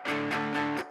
Oh,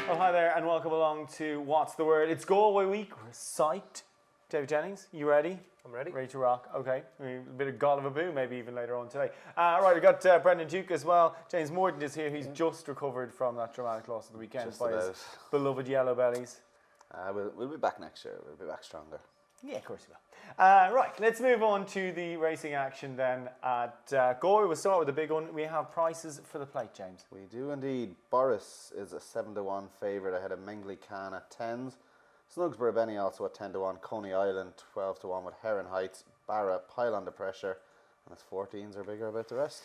hi there, and welcome along to What's the Word? It's Galway week. We're psyched. David Jennings, you ready? I'm ready. Ready to rock. Okay. A bit of God of a boo, maybe even later on today. Right, we've got Brendan Duke as well. James Morden is here. He's just recovered from that dramatic loss of the weekend Just by about. his beloved Yellow Bellies. We'll be back next year. We'll be back stronger. Yeah, of course we will. Right, let's move on to the racing action then at Galway. We'll start with the big one. We have prices for the plate, James. We do indeed. Boris is a 7-1 favourite ahead of Mengley Khan at 10s. Snugsborough Benny also at 10-1. Coney Island 12-1 with Heron Heights. Barra pile under pressure. And its 14s are bigger about the rest.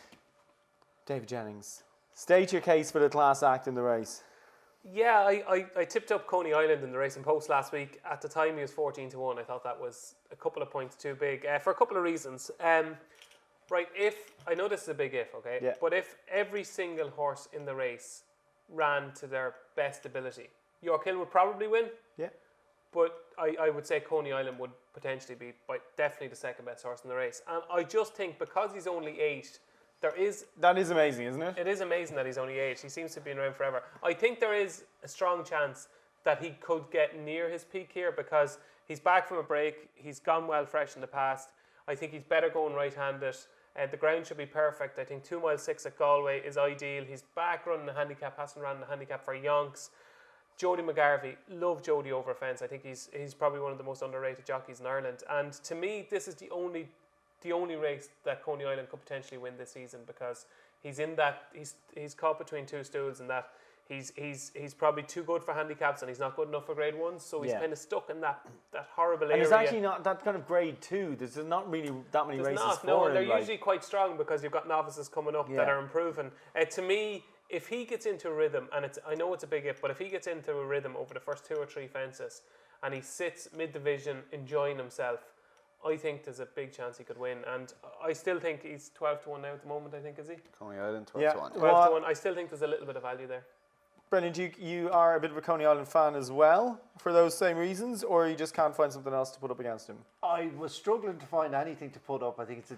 David Jennings, state your case for the class act in the race. Yeah, I tipped up Coney Island in the Racing Post last week. At the time, he was 14-1. I thought that was a couple of points too big for a couple of reasons. Right, I know this is a big if, okay? Yeah. But if every single horse in the race ran to their best ability, York Hill would probably win. Yeah. But I would say Coney Island would potentially be definitely the second best horse in the race. And I just think because he's only 8, that is amazing, isn't it? It is amazing that he's only 8. He seems to have been around forever. I think there is a strong chance that he could get near his peak here because he's back from a break. He's gone well fresh in the past. I think he's better going right-handed. The ground should be perfect. I think 2 mile 6 at Galway is ideal. He's back running the handicap, hasn't run the handicap for yonks. Jody McGarvey, love Jody over a fence. I think he's probably one of the most underrated jockeys in Ireland. And to me, this is the only race that Coney Island could potentially win this season because he's in that he's caught between two stools and that he's probably too good for handicaps and he's not good enough for grade 1, so he's kind of stuck in that horrible area. And it's actually not that kind of grade 2. There's not really that many races for No, and they're him, usually quite strong because you've got novices coming up that are improving. To me, if he gets into a rhythm, and I know it's a big if, but if he gets into a rhythm over the first 2 or 3 fences and he sits mid-division enjoying himself, I think there's a big chance he could win, and I still think he's 12-1 now at the moment. I think, is he? Coney Island 12-1. Yeah. 12-1. I still think there's a little bit of value there. Brendan Duke, you are a bit of a Coney Island fan as well for those same reasons, or you just can't find something else to put up against him? I was struggling to find anything to put up. I think it's a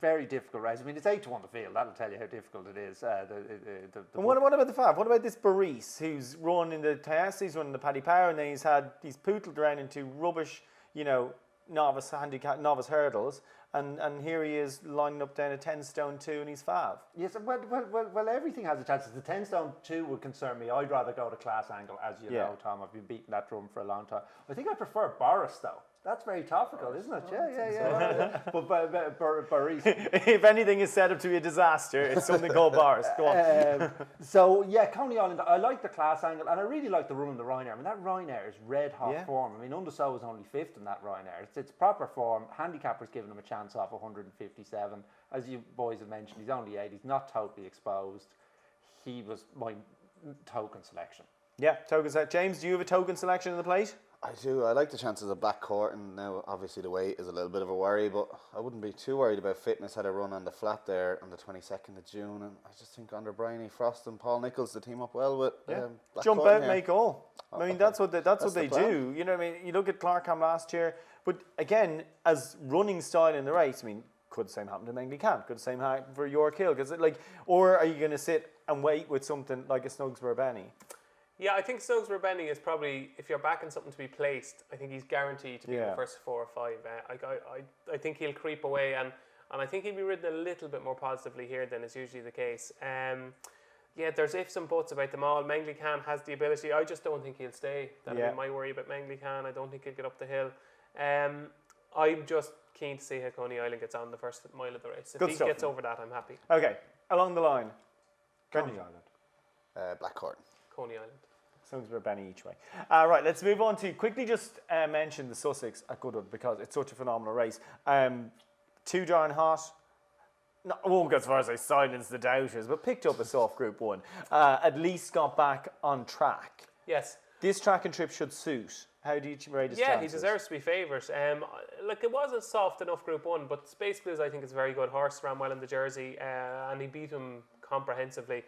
very difficult race. I mean, it's 8-1 the field. That'll tell you how difficult it is. And what about the Fav? What about this Baris, who's run in the Tayas, he's run in the Paddy Power, and then he's pootled around into rubbish, novice hurdles, and here he is lining up down a 10-stone 2 and he's Fav. Yes, well, everything has a chance. The 10-stone 2 would concern me. I'd rather go to class angle, as you know, Tom. I've been beating that drum for a long time. I think I prefer Boris, though. That's very topical, isn't it? Yeah. But Boris. If anything is set up to be a disaster, it's something called Boris. Go on. Coney Island, I like the class angle, and I really like the run in the Ryanair. I mean, that Ryanair is red-hot form. I mean, Undersow is only 5th in that Ryanair. It's proper form. Handicapper's giving him a chance off 157. As you boys have mentioned, he's only 8. He's not totally exposed. He was my token selection. Yeah, token selection. James, do you have a token selection in the plate? I do. I like the chances of Black Court, and now obviously the weight is a little bit of a worry, but I wouldn't be too worried about Fitness. Had a run on the flat there on the 22nd of June, and I just think under Bryony Frost and Paul Nichols, they team up well with Black Jump Court out, make all. I mean, that's what they the plan. do. You know what I mean? You look at Clarkham last year, but again, as running style in the race, I mean, could the same happen to Mengley Khan? Could the same happen for York Hill? Or are you going to sit and wait with something like a Snugsborough Benny? Yeah, I think Snugsborough Benny is probably, if you're backing something to be placed, I think he's guaranteed to be in the first 4 or 5. I think he'll creep away, and I think he'll be ridden a little bit more positively here than is usually the case. There's ifs and buts about them all. Mengley Khan has the ability. I just don't think he'll stay. That'll be my worry about Mengley Khan. I don't think he'll get up the hill. I'm just keen to see how Coney Island gets on the first mile of the race. If he gets over that, I'm happy. Okay, along the line. Coney Island. Black Court. Coney Island. Snugsborough Benny each way. Right, let's move on to quickly just mention the Sussex at Goodwood because it's such a phenomenal race. Too darn hot. No, I won't go as far as I silenced the doubters, but picked up a soft Group 1. At least got back on track. Yes. This track and trip should suit. How do you rate his chances? Yeah, he deserves to be favoured. It was a soft enough Group 1, but Space Blues I think is a very good horse, ran well in the Jersey, and he beat him comprehensively.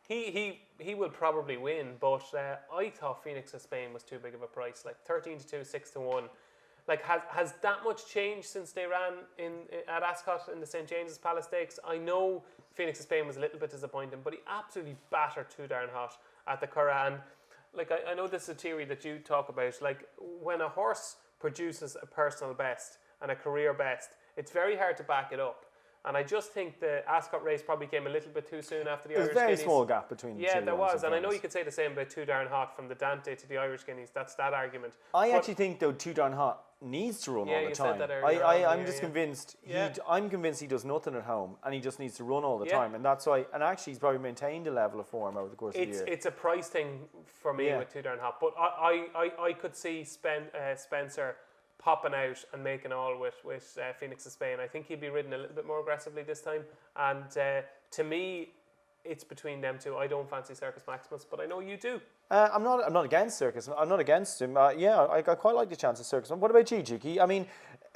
He will probably win, but I thought Phoenix of Spain was too big of a price, like 13-2, 6-1. Like, has that much changed since they ran at Ascot in the St James's Palace Stakes? I know Phoenix of Spain was a little bit disappointing, but he absolutely battered Too Darn Hot at the Curragh. And like, I know this is a theory that you talk about. Like, when a horse produces a personal best and a career best, it's very hard to back it up. And I just think the Ascot race probably came a little bit too soon after the Irish There's a very Guineas. small gap between the two. Yeah, there was. And I know fairness. you could say the same about Too Darn Hot from the Dante to the Irish Guineas. That's that argument. I But- actually think, though, Too Darn Hot needs to run Yeah, all the you time. said that earlier on, I'm yeah, just yeah. convinced. Yeah. I'm convinced he does nothing at home, and he just needs to run all the Yeah. time, and that's why. And actually, he's probably maintained a level of form over the course of the year. It's a price thing for me Yeah. with Too Darn Hot, but I could see Spencer popping out and making all with Phoenix of Spain. I think he'd be ridden a little bit more aggressively this time, and to me, it's between them two. I don't fancy Circus Maximus, but I know you do. I'm not against Circus. I'm not against him. Yeah, I quite like the chance of Circus. What about you, Juki? I mean,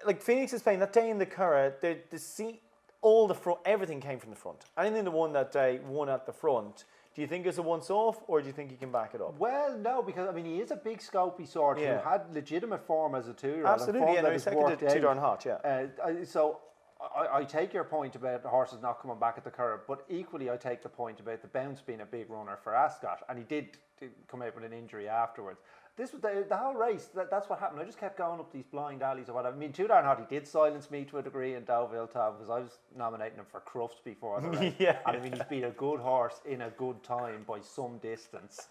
like Phoenix is playing that day in the Curragh. The seat, all the front, everything came from the front. Anything that won that day won at the front. Do you think it's a once-off, or do you think he can back it up? Well, no, because I mean he is a big scopy sort Yeah. who had legitimate form as a 2-year-old. Absolutely, and he's second to Too Darn Hot. Yeah. So I take your point about the horses not coming back at the Curragh, but equally I take the point about the bounce being a big runner for Ascot, and he did come out with an injury afterwards. This was the whole race. That's what happened. I just kept going up these blind alleys or whatever. I mean, Too Darn Hot, he did silence me to a degree in Deauville Town because I was nominating him for Crufts before the race. Yeah. And I mean, he's been a good horse in a good time by some distance.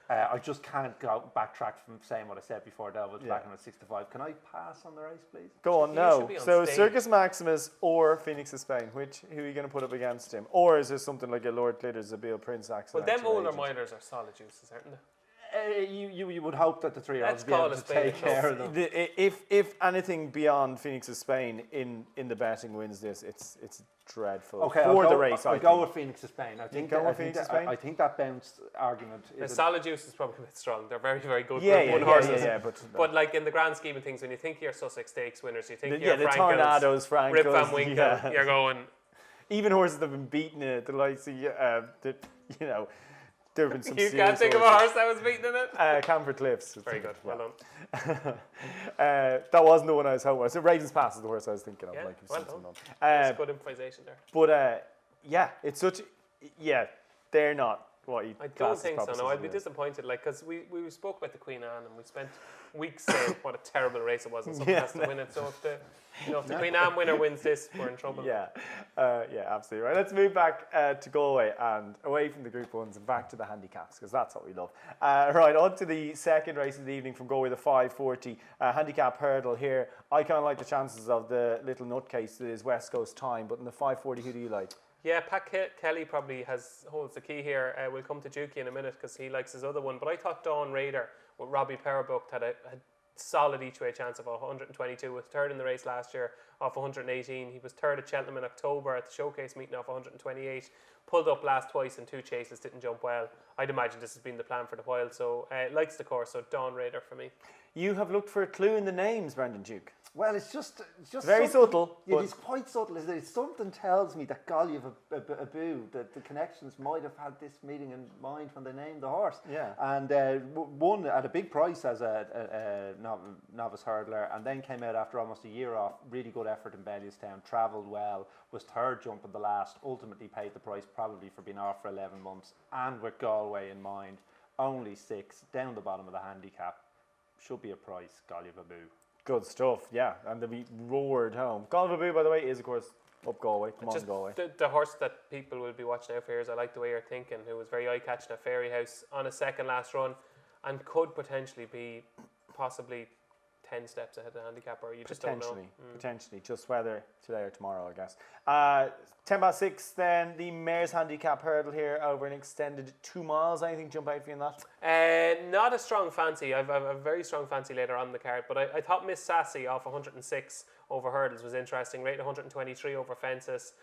I just can't backtrack from saying what I said before Deauville back on at 6-5. Can I pass on the race, please? Go on, You no. should be on So stage. Circus Maximus or Phoenix of Spain, who are you going to put up against him? Or is there something like a Lord Glitters, a Bill Prince accent? Well, them older miners are solid juices, aren't they? You would hope that the 3-year-olds Let's would be able call a to spade a take care of club. them. If anything beyond Phoenix of Spain in the betting wins this, it's dreadful Okay, for the race. I'll I go think. with Phoenix of Spain. I think go with I think Phoenix of that- Spain? I think that bounce argument The is solid juice is probably a bit strong. They're very, very good Yeah, Group 1 yeah, horses. yeah, But like in the grand scheme of things, when you think you're Sussex Stakes winners, you think the you're Frankels, Tornadoes, Frankels, Rip Van Winkle, yeah. you're going, Even horses that have been beaten in it, the likes of there have been some. you serious can't think of a horses. horse that was beaten in it? Camford Cliffs. Very good, well done. That wasn't the one I was hoping. So Ravens Pass is the horse I was thinking of. Yeah, like well something done. on. That's good improvisation there. But yeah, it's such. Yeah, they're not what you. I don't class as think so. proper No, I'd be Sicilians. disappointed. Like, because we spoke about the Queen Anne and we spent weeks saying what a terrible race it was, and someone has to win it. So if the Queen Anne winner wins this, we're in trouble. Yeah, absolutely right. Let's move back to Galway and away from the Group 1s and back to the handicaps because that's what we love. Right, on to the second race of the evening from Galway, the 540 handicap hurdle here. I kind of like the chances of the little nutcase that is West Coast Time, but in the 540, who do you like? Yeah, Pat Kelly probably holds the key here. We'll come to Dukey in a minute because he likes his other one. But I thought Dawn Raider with Robbie Perrabook had a solid each way chance of 122. Was third in the race last year off 118. He was third at Cheltenham in October at the showcase meeting off 128. Pulled up last twice in 2 chases, didn't jump well. I'd imagine this has been the plan for the while. So likes the course. So Dawn Raider for me. You have looked for a clue in the names, Brendan Duke. Well, it's just Very something- subtle, Yeah, but- it's quite subtle. Isn't it? Something tells me that Galway Abu, that the connections might have had this meeting in mind when they named the horse. Yeah. And won at a big price as a novice hurdler, and then came out after almost a year off. Really good effort in Bellewstown. Travelled well. Was third jump in the last. Ultimately paid the price probably for being off for 11 months. And with Galway in mind, only 6 down the bottom of the handicap. Should be a price. Galway Abu. Good stuff, yeah. And they'll be roared home. Galway, by the way, is, of course, up Galway. Come on, Just Galway. the horse that people will be watching out for here is I like the way you're thinking, who was very eye-catching at Fairy House on a second last run and could potentially be possibly 10 steps ahead of the handicapper. You just don't know. Potentially. Just whether today or tomorrow, I guess. 6 then, the Mare's Handicap hurdle here over an extended 2 miles. Anything jump out for you in that? Not a strong fancy. I've a very strong fancy later on in the card, but I thought Miss Sassy off 106 over hurdles was interesting. Rate 123 over fences.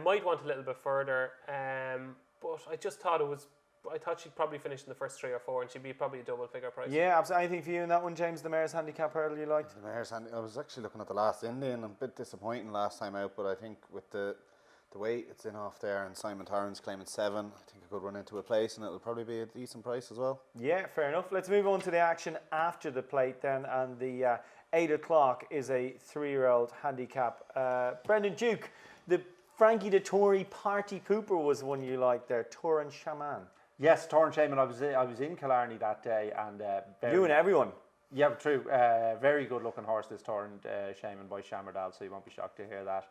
Might want a little bit further, but I just thought I thought she'd probably finish in the first 3 or 4, and she'd be probably a double figure price. Yeah, absolutely. Anything for you in that one, James? The Mare's Handicap hurdle you liked? The Mare's hand. I was actually looking at the last Indian. A bit disappointing last time out, but I think with the the weight it's in off there, and Simon Torrance claiming 7. I think it could run into a place, and it'll probably be a decent price as well. Yeah, fair enough. Let's move on to the action after the plate then, and the 8 o'clock is a 3-year-old handicap. Brendan Duke, the Frankie the Tory party pooper was one you liked there, Torrance Shaman. Yes, Torrance Shaman. I was in Killarney that day, and You and everyone. yeah, true. Very good looking horse, this Torrance Shaman by Shammerdal, so you won't be shocked to hear that.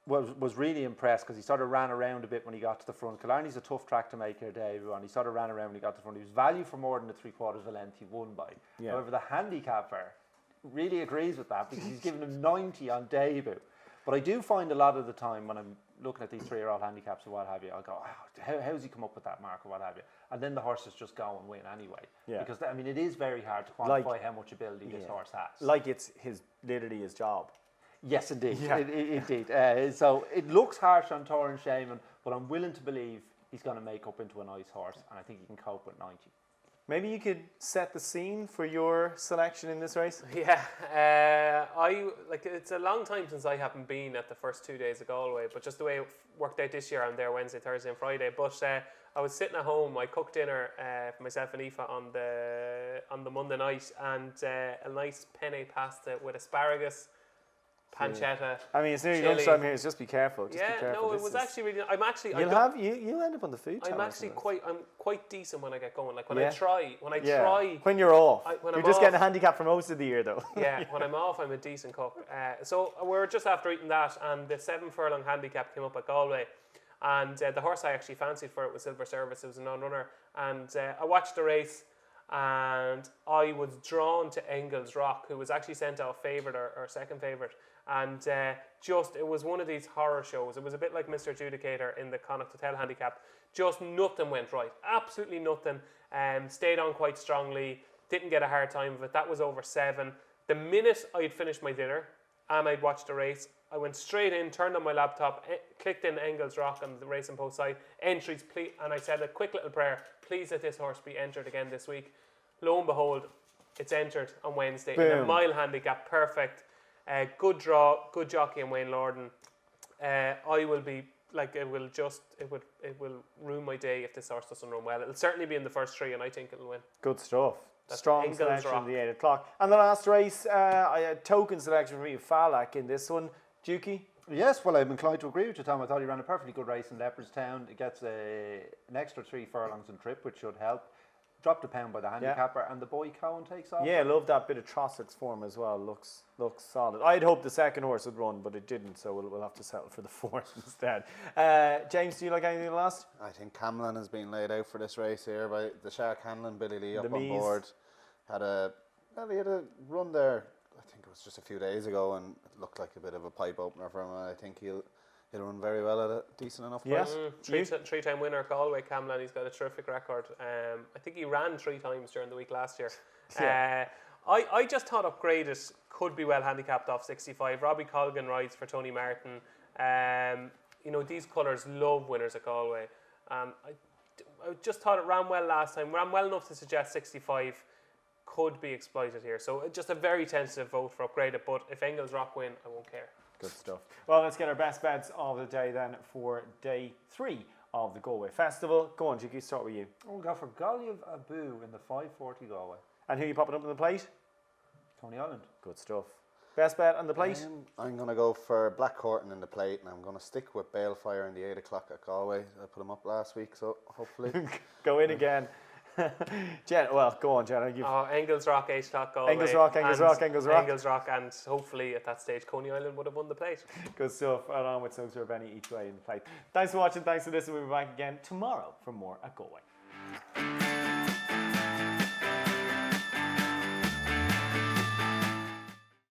Was really impressed because he sort of ran around a bit when he got to the front. Killarney's a tough track to make your debut on. He sort of ran around when he got to the front. He was value for more than the 3/4 of a length he won by. Yeah. However, the handicapper really agrees with that because he's given him 90 on debut. But I do find a lot of the time when I'm looking at these 3-year-old handicaps or what have you, I'll go, how's he come up with that mark or what have you? And then the horses just go and win anyway. Yeah. Because, I mean, it is very hard to quantify how much ability this horse has. Like it's literally his job. Yes, indeed. Yeah. Indeed. So it looks harsh on Torrance Shaman, but I'm willing to believe he's going to make up into a nice horse, and I think he can cope with 90. Maybe you could set the scene for your selection in this race? Yeah, it's a long time since I haven't been at the first 2 days of Galway, but just the way it worked out this year, I'm there Wednesday, Thursday, and Friday. But I was sitting at home. I cooked dinner for myself and Aoife on the Monday night, and a nice penne pasta with asparagus, pancetta. I mean, it's nearly chili. lunchtime here. Just be careful. Just be Yeah, careful. no, it This was is- actually really. You'll end up on the food channel. I'm actually quite decent when I get going. Like when Yeah. I try. When you're off. when You're I'm just getting a off. handicap for most of the year, though. Yeah, when I'm off, I'm a decent cook. So we're just after eating that, and the 7 furlong handicap came up at Galway, and the horse I actually fancied for it was Silver Service. It was a non-runner, and I watched the race, and I was drawn to Engels Rock, who was actually sent off favourite or second favourite, and it was one of these horror shows. It was a bit like Mr. Adjudicator in the Connacht Hotel handicap. Just nothing went right, absolutely nothing. Stayed on quite strongly, didn't get a hard time of it. That was over 7. The minute I'd finished my dinner and I'd watched the race, I went straight in, turned on my laptop, clicked in Engels Rock on the Racing Post site, entries, please, and I said a quick little prayer, please let this horse be entered again this week. Lo and behold, it's entered on Wednesday in a Boom. mile handicap, perfect. Good draw, good jockey in Wayne Lorden. I will be like it will ruin my day if this horse doesn't run well. It'll certainly be in the first 3, and I think it'll win. Good stuff. That's Strong Engels selection Rock. of the 8 o'clock. And the last race, I had token selection for you, Falak in this one. Dukey? Yes, well, I'm inclined to agree with you, Tom. I thought he ran a perfectly good race in Leopardstown. It gets an extra 3 furlongs and trip, which should help. Dropped a pound by the handicapper, and the boy Cowan takes off. Yeah, I love that bit of Trossach's form as well. Looks solid. I'd hoped the second horse would run, but it didn't, so we'll have to settle for the fourth instead. James, do you like anything last? I think Camlin has been laid out for this race here by the Shark Hamlin, Billy Lee up The on Mees. board. He had a run there, I think it was just a few days ago, and it looked like a bit of a pipe opener for him. And I think he'll run very well at a decent enough price. Three-time winner Galway, Camlan. He's got a terrific record. I think he ran 3 times during the week last year. Yeah. I just thought Upgraded could be well handicapped off 65. Robbie Colgan rides for Tony Martin. These colours love winners at Galway. I just thought it ran well last time. Ran well enough to suggest 65 could be exploited here. So just a very tentative vote for Upgraded. But if Engels Rock win, I won't care. Good stuff. Well, let's get our best bets of the day then for day 3 of the Galway Festival. Go on, Jiggy, start with you. We'll go for Golliv Abu in the 540 Galway. And who are you popping up on the plate? Tony Island. Good stuff. Best bet on the plate? I'm going to go for Black Horton in the plate, and I'm going to stick with Balefire in the 8 o'clock at Galway. I put him up last week, so hopefully. Go in again. Jen, well, go on, Jen. Engels Rock, 8 o'clock Galway. Engels Rock. Engels Rock, and hopefully at that stage Coney Island would have won the plate. Good stuff. Along with Snooks or Benny each way in the plate. Thanks for watching. Thanks for listening. We'll be back again tomorrow for more at Galway.